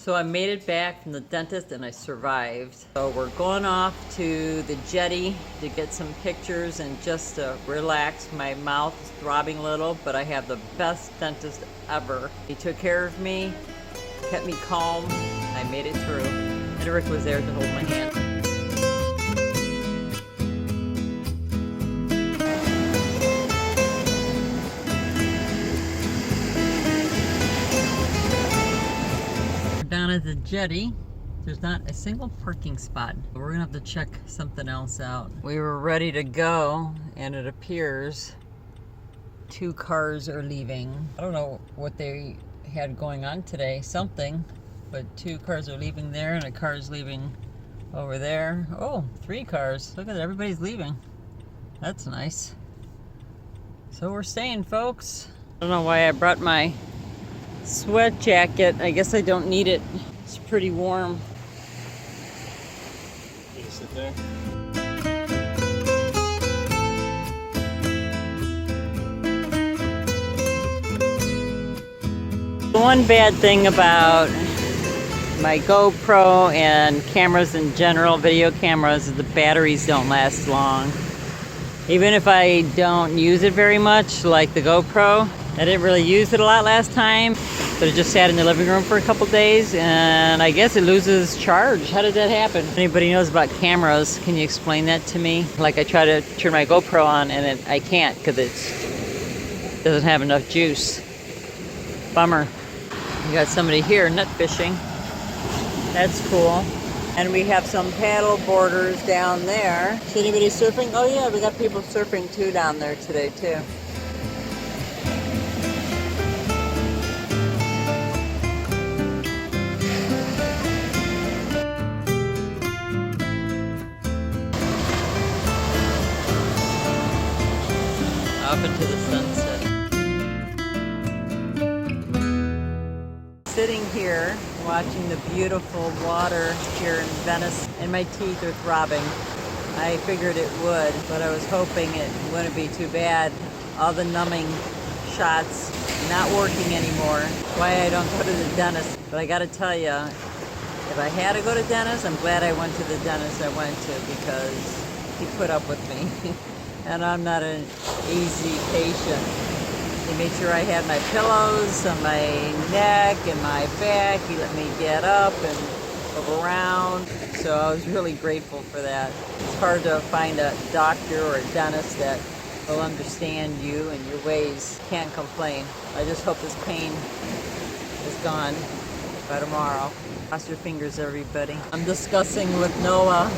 So I made it back from the dentist and I survived. So we're going off to the jetty to get some pictures and just to relax. My mouth is throbbing a little, but I have the best dentist ever. He took care of me, kept me calm. I made it through. And Rick was there to hold my hand. Down at the jetty, there's not a single parking spot. We're gonna have to check something else out. We were ready to go, and it appears 2 cars are leaving. I don't know what they had going on today, something, but 2 cars are leaving there, and a car is leaving over there. Oh, 3 cars. Look at that, everybody's leaving. That's nice. So we're staying, folks. I don't know why I brought my sweat jacket. I guess I don't need it. It's pretty warm. You sit there. One bad thing about my GoPro and cameras in general, video cameras, is the batteries don't last long. Even if I don't use it very much, like the GoPro, I didn't really use it a lot last time, but it just sat in the living room for a couple days, and I guess it loses charge. How did that happen? If anybody knows about cameras, can you explain that to me? Like, I try to turn my GoPro on, and I can't because it doesn't have enough juice. Bummer. We got somebody here nut fishing. That's cool. And we have some paddle boarders down there. Is anybody surfing? Oh yeah, we got people surfing too down there today too. Off into the sunset. Sitting here watching the beautiful water here in Venice, and my teeth are throbbing. I figured it would, but I was hoping it wouldn't be too bad. All the numbing shots not working anymore. Why I don't go to the dentist. But I gotta tell you, if I had to go to dentist, I'm glad I went to the dentist I went to, because he put up with me. And I'm not an easy patient. He made sure I had my pillows on my neck and my back. He let me get up and move around. So I was really grateful for that. It's hard to find a doctor or a dentist that will understand you and your ways. Can't complain. I just hope this pain is gone by tomorrow. Cross your fingers, everybody. I'm discussing with Noah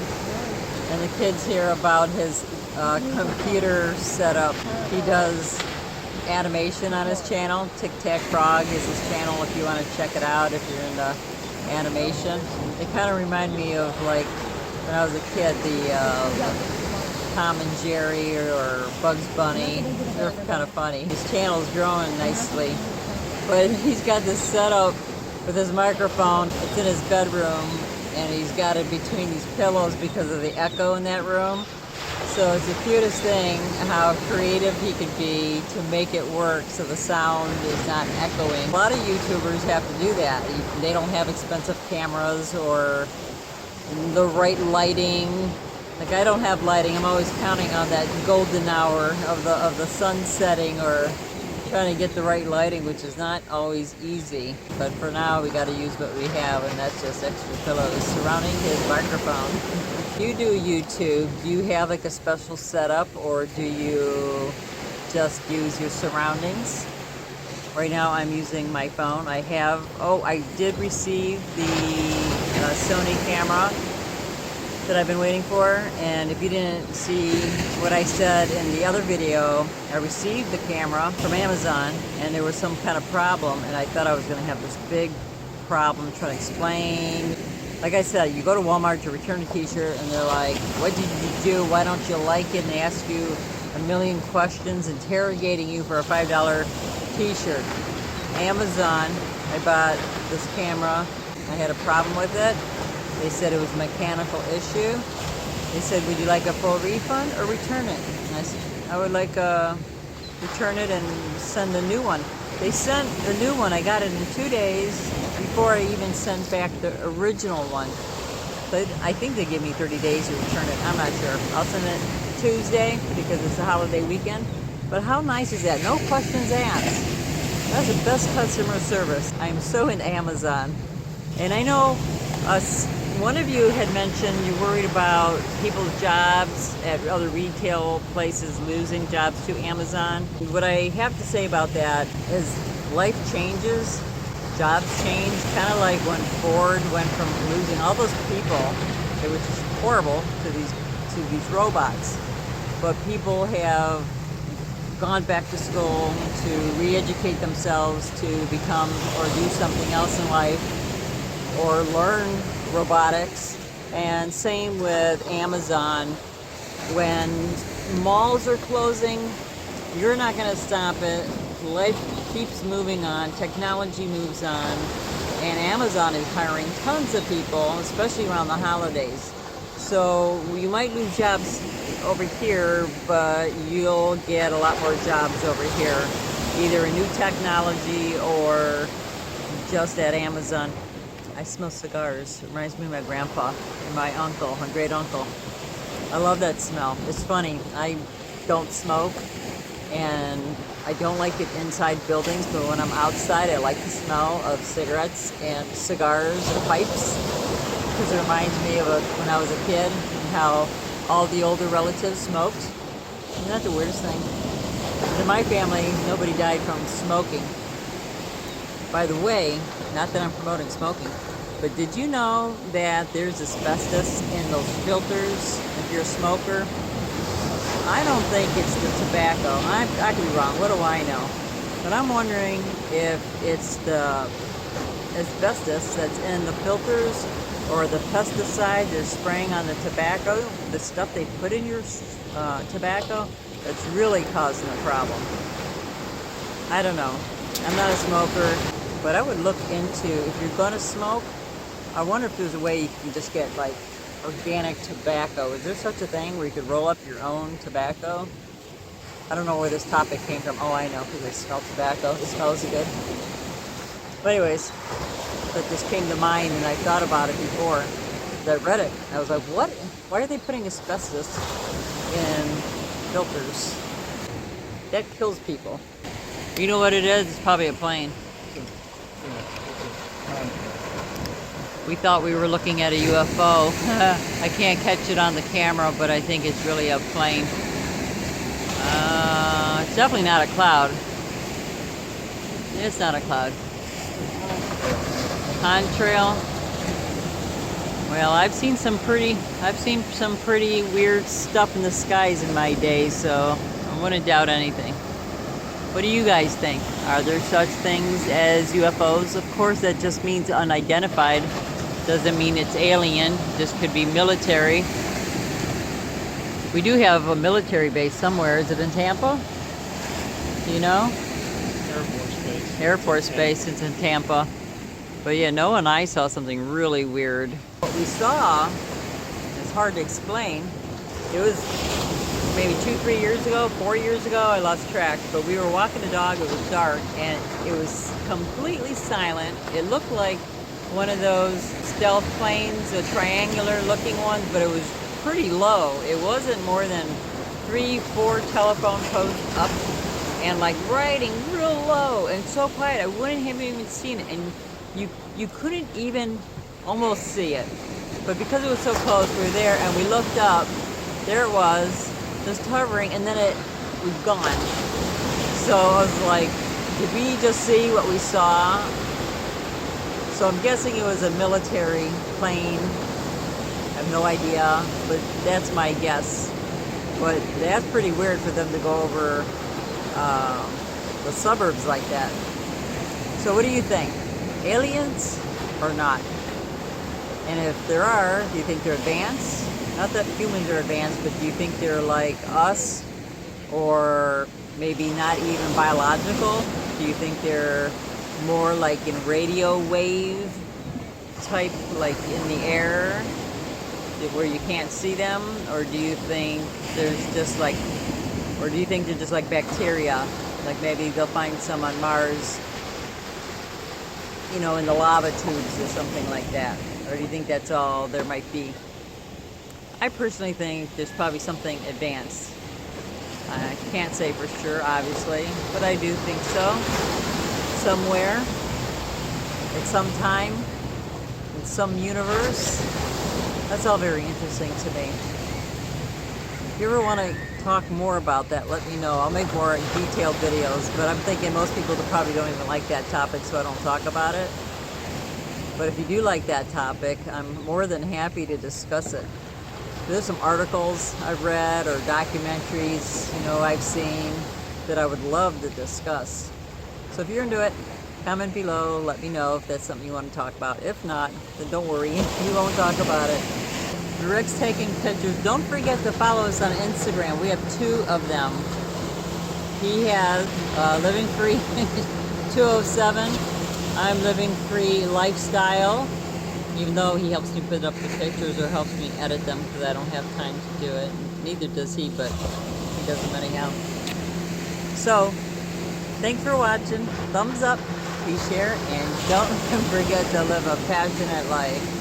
and the kids here about his computer setup. He does animation on his channel. Tic Tac Frog is his channel if you want to check it out if you're into animation. They kind of remind me of, like, when I was a kid, the Tom and Jerry or Bugs Bunny. They're kind of funny. His channel's growing nicely, but he's got this setup with his microphone. It's in his bedroom, and he's got it between these pillows because of the echo in that room. So it's the cutest thing how creative he could be to make it work so the sound is not echoing. A lot of YouTubers have to do that. They don't have expensive cameras or the right lighting. Like, I don't have lighting. I'm always counting on that golden hour of the sun setting, or trying to get the right lighting, which is not always easy. But for now, we got to use what we have, and that's just extra pillows surrounding his microphone. You do YouTube, do you have like a special setup, or do you just use your surroundings? Right now I'm using my phone. I did receive the Sony camera that I've been waiting for, and if you didn't see what I said in the other video, I received the camera from Amazon, and there was some kind of problem, and I thought I was going to have this big problem trying to explain. Like I said, you go to Walmart to return a t-shirt, and they're like, what did you do? Why don't you like it? And they ask you a million questions, interrogating you for a $5 t-shirt. Amazon, I bought this camera. I had a problem with it. They said it was a mechanical issue. They said, would you like a full refund or return it? And I said, I would like return it and send a new one. They sent the new one. I got it in 2 days. before I even sent back the original one. But I think they give me 30 days to return it. I'm not sure. I'll send it Tuesday because it's a holiday weekend. But how nice is that? No questions asked. That's the best customer service. I'm so into Amazon. And I know one of you had mentioned you're worried about people's jobs at other retail places losing jobs to Amazon. What I have to say about that is life changes, jobs change, kind of like when Ford went from losing all those people, it was just horrible to these robots. But people have gone back to school to re-educate themselves to become or do something else in life or learn robotics. And same with Amazon. When malls are closing, you're not going to stop it. Life keeps moving on, technology moves on, and Amazon is hiring tons of people, especially around the holidays. So you might lose jobs over here, but you'll get a lot more jobs over here, either in new technology or just at Amazon. I smell cigars. It reminds me of my grandpa and my uncle, my great uncle. I love that smell. It's funny. I don't smoke and I don't like it inside buildings, but when I'm outside, I like the smell of cigarettes and cigars or pipes because it reminds me of when I was a kid and how all the older relatives smoked. Isn't that the weirdest thing? In my family, nobody died from smoking. By the way, not that I'm promoting smoking, but did you know that there's asbestos in those filters if you're a smoker? I don't think it's the tobacco. I could be wrong. What do I know? But I'm wondering if it's the asbestos that's in the filters or the pesticide they're spraying on the tobacco, the stuff they put in your tobacco, that's really causing the problem. I don't know. I'm not a smoker, but I would look into, if you're going to smoke, I wonder if there's a way you can just get like organic tobacco. Is there such a thing where you could roll up your own tobacco? I don't know where this topic came from. Oh, I know, because I smell tobacco. It smells good. But anyways, that just came to mind, and I thought about it before. I read it. I was like, what? Why are they putting asbestos in filters? That kills people. You know what it is? It's probably a plane. We thought we were looking at a UFO. I can't catch it on the camera, but I think it's really a plane. It's definitely not a cloud. It's not a cloud. Contrail. Well, I've seen some pretty weird stuff in the skies in my day, so I wouldn't doubt anything. What do you guys think? Are there such things as UFOs? Of course, that just means unidentified. Doesn't mean it's alien. This could be military. We do have a military base somewhere. Is it in Tampa? Do you know? Air Force Base. Air Force Base. It's in Tampa. But yeah, Noah and I saw something really weird. What we saw, it's hard to explain. It was maybe 2-3 years ago, 4 years ago, I lost track. But we were walking the dog, it was dark, and it was completely silent. It looked like one of those stealth planes, the triangular looking ones, but it was pretty low. It wasn't more than 3-4 telephone posts up and like riding real low and so quiet. I wouldn't have even seen it, and you couldn't even almost see it. But because it was so close, we were there and we looked up, there it was, just hovering, and then it was gone. So I was like, did we just see what we saw? So I'm guessing it was a military plane. I have no idea, but that's my guess. But that's pretty weird for them to go over the suburbs like that. So what do you think? Aliens or not? And if there are, do you think they're advanced? Not that humans are advanced, but do you think they're like us? Or maybe not even biological? Do you think they're more like in radio wave type, like in the air where you can't see them? Or do you think there's just like, or do you think they're just like bacteria? Like maybe they'll find some on Mars. you know, in the lava tubes or something like that? Or do you think that's all there might be? I personally think there's probably something advanced. I can't say for sure, obviously, but I do think so. Somewhere, at some time, in some universe. That's all very interesting to me. If you ever want to talk more about that, let me know. I'll make more detailed videos, but I'm thinking most people probably don't even like that topic, so I don't talk about it. But if you do like that topic, I'm more than happy to discuss it. There's some articles I've read or documentaries, you know, I've seen that I would love to discuss. So if you're into it, comment below, let me know if that's something you want to talk about. If not, then don't worry, we won't talk about it. Rick's taking pictures. Don't forget to follow us on Instagram. We have 2 of them. He has Living Free 207. I'm Living Free Lifestyle. Even though he helps me put up the pictures or helps me edit them because I don't have time to do it. Neither does he, but he does them anyhow. So, thanks for watching. Thumbs up, please share, and don't forget to live a passionate life.